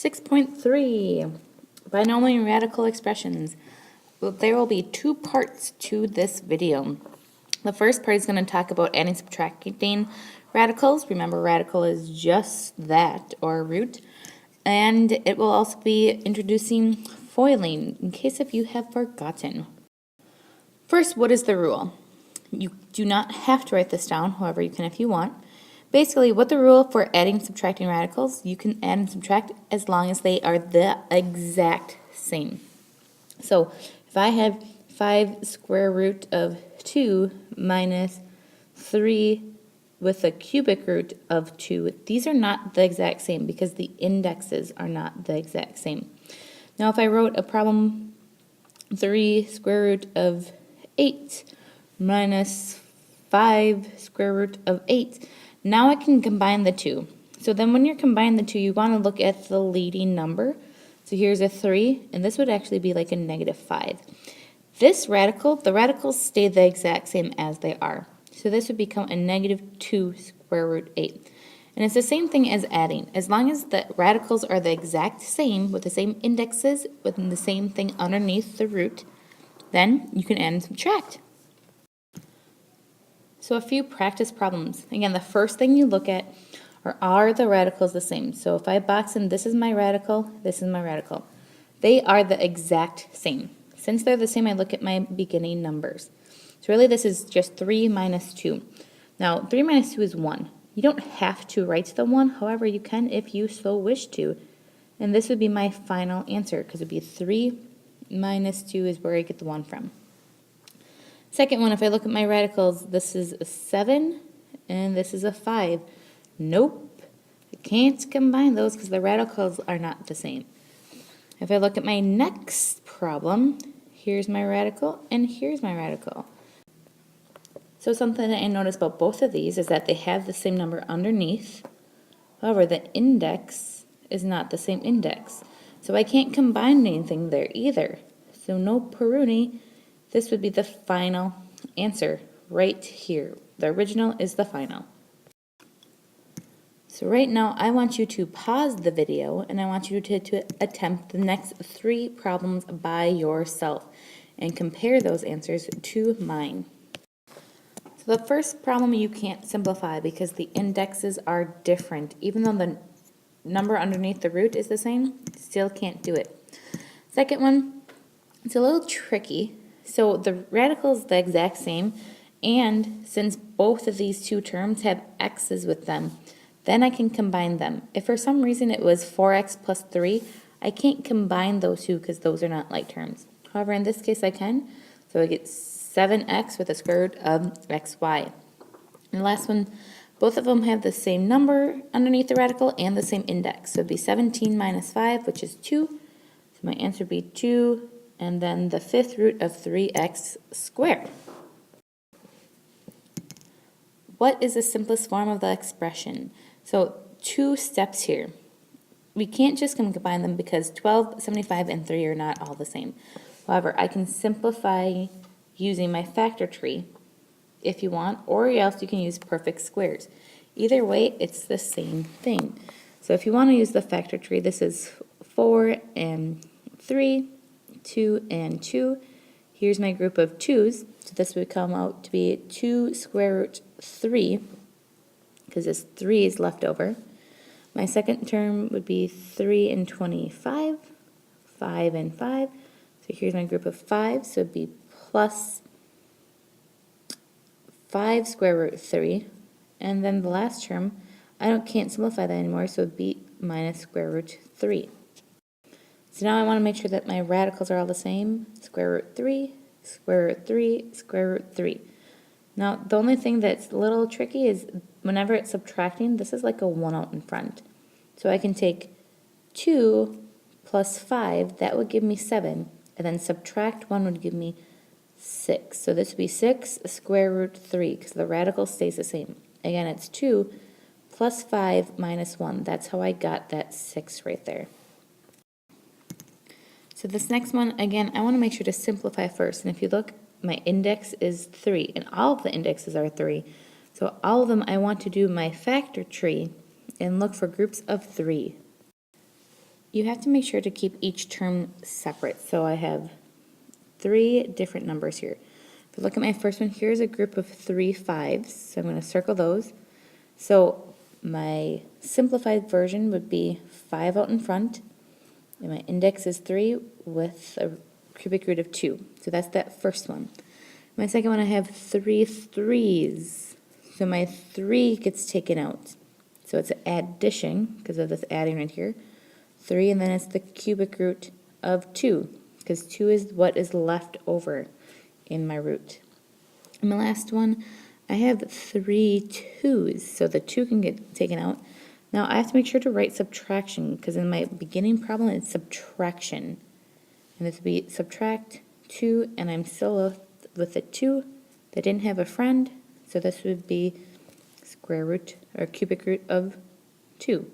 6.3, binomial radical expressions. Well, there will be two parts to this video. The first part is going to talk about adding and subtracting radicals. Remember, radical is just that, or root. And it will also be introducing foiling, in case if you have forgotten. First, what is the rule? You do not have to write this down, however you can if you want. Basically, what the rule for adding and subtracting radicals, you can add and subtract as long as they are the exact same. So, if I have 5 square root of 2 minus 3 with a cubic root of 2, these are not the exact same because the indexes are not the exact same. Now, if I wrote a problem 3 square root of 8 minus 5 square root of 8, now I can combine the two. So then when you're combining the two, you want to look at the leading number. So here's a 3, and this would actually be like a negative 5. This radical, the radicals stay the exact same as they are. So this would become a negative 2 square root 8. And it's the same thing as adding. As long as the radicals are the exact same, with the same indexes, with the same thing underneath the root, then you can add and subtract. So a few practice problems. Again, the first thing you look at are the radicals the same? So if I box in, this is my radical, this is my radical. They are the exact same. Since they're the same, I look at my beginning numbers. So really this is just 3 minus 2. Now 3 minus 2 is 1. You don't have to write the 1, however you can if you so wish to. And this would be my final answer because it would be 3 minus 2 is where I get the 1 from. Second one, if I look at my radicals, this is a 7 and this is a 5. Nope, I can't combine those because the radicals are not the same. If I look at my next problem, here's my radical and here's my radical. So something that I noticed about both of these is that they have the same number underneath. However, the index is not the same index. So I can't combine anything there either. So no Peruni. This would be the final answer right here. The original is the final. So right now I want you to pause the video and I want you to attempt the next 3 problems by yourself and compare those answers to mine. So the first problem you can't simplify because the indexes are different. Even though the number underneath the root is the same, still can't do it. Second one, it's a little tricky. So the radical is the exact same, and since both of these two terms have x's with them, then I can combine them. If for some reason it was 4x plus 3, I can't combine those two because those are not like terms. However, in this case I can, so I get 7x with a square root of xy. And the last one, both of them have the same number underneath the radical and the same index. So it would be 17 minus 5, which is 2. So my answer would be 2. And then the 5th root of 3x squared. What is the simplest form of the expression? So 2 steps here. We can't just combine them because 12, 75, and 3 are not all the same. However, I can simplify using my factor tree if you want, or else you can use perfect squares. Either way, it's the same thing. So if you want to use the factor tree, this is 4 and 3. 2 and 2. Here's my group of 2's. So this would come out to be 2 square root 3 because this 3 is left over. My second term would be 3 and 25, 5 and 5. So here's my group of 5. So it would be plus 5 square root 3. And then the last term, can't simplify that anymore, so it would be minus square root 3. So now I want to make sure that my radicals are all the same. Square root 3, square root 3, square root 3. Now, the only thing that's a little tricky is whenever it's subtracting, this is like a 1 out in front. So I can take 2 plus 5, that would give me 7, and then subtract 1 would give me 6. So this would be 6 square root 3, because the radical stays the same. Again, it's 2 plus 5 minus 1. That's how I got that 6 right there. So this next one, again, I want to make sure to simplify first. And if you look, my index is 3, and all of the indexes are 3. So all of them, I want to do my factor tree and look for groups of 3. you have to make sure to keep each term separate. So I have 3 different numbers here. If you look at my first one, here's a group of 3 5s, so I'm going to circle those. So my simplified version would be 5 out in front, and my index is 3 with a cubic root of 2. So that's that first one. My second one, I have 3 3s. So my 3 gets taken out. So it's addition, because of this adding right here. 3, and then it's the cubic root of 2, because 2 is what is left over in my root. And my last one, I have 3 2s, so the 2 can get taken out. Now I have to make sure to write subtraction, because in my beginning problem it's subtraction. And this would be subtract 2, and I'm still left with a 2 that didn't have a friend, so this would be square root or cubic root of 2.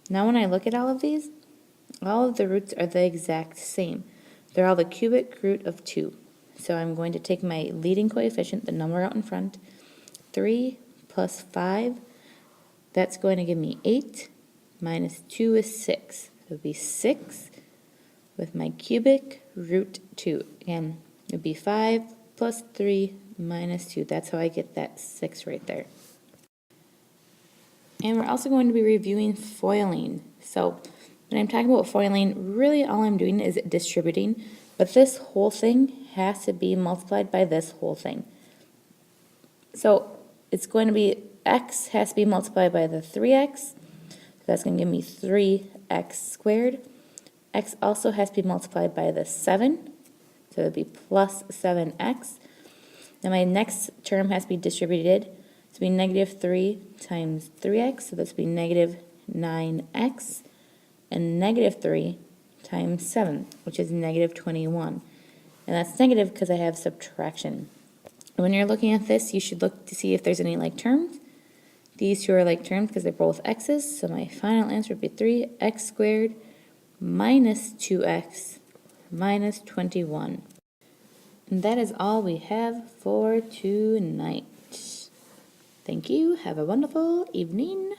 Now when I look at all of these, all of the roots are the exact same. They're all the cubic root of 2. So I'm going to take my leading coefficient, the number out in front, 3 plus 5, that's going to give me 8, minus 2 is 6. So it would be 6 with my cubic root 2. Again, it would be 5 plus 3 minus 2. That's how I get that 6 right there. And we're also going to be reviewing foiling. So when I'm talking about foiling, really all I'm doing is distributing, but this whole thing has to be multiplied by this whole thing. So it's going to be x has to be multiplied by the 3x. So that's going to give me 3x squared. X also has to be multiplied by the 7. So it would be plus 7x. Now my next term has to be distributed. So it would be negative 3 times 3x. So this would be negative 9x. And negative 3 times 7, which is negative 21. And that's negative because I have subtraction. And when you're looking at this, you should look to see if there's any like terms. These two are like terms because they're both x's. So my final answer would be 3x squared minus 2x minus 21. And that is all we have for tonight. Thank you. Have a wonderful evening.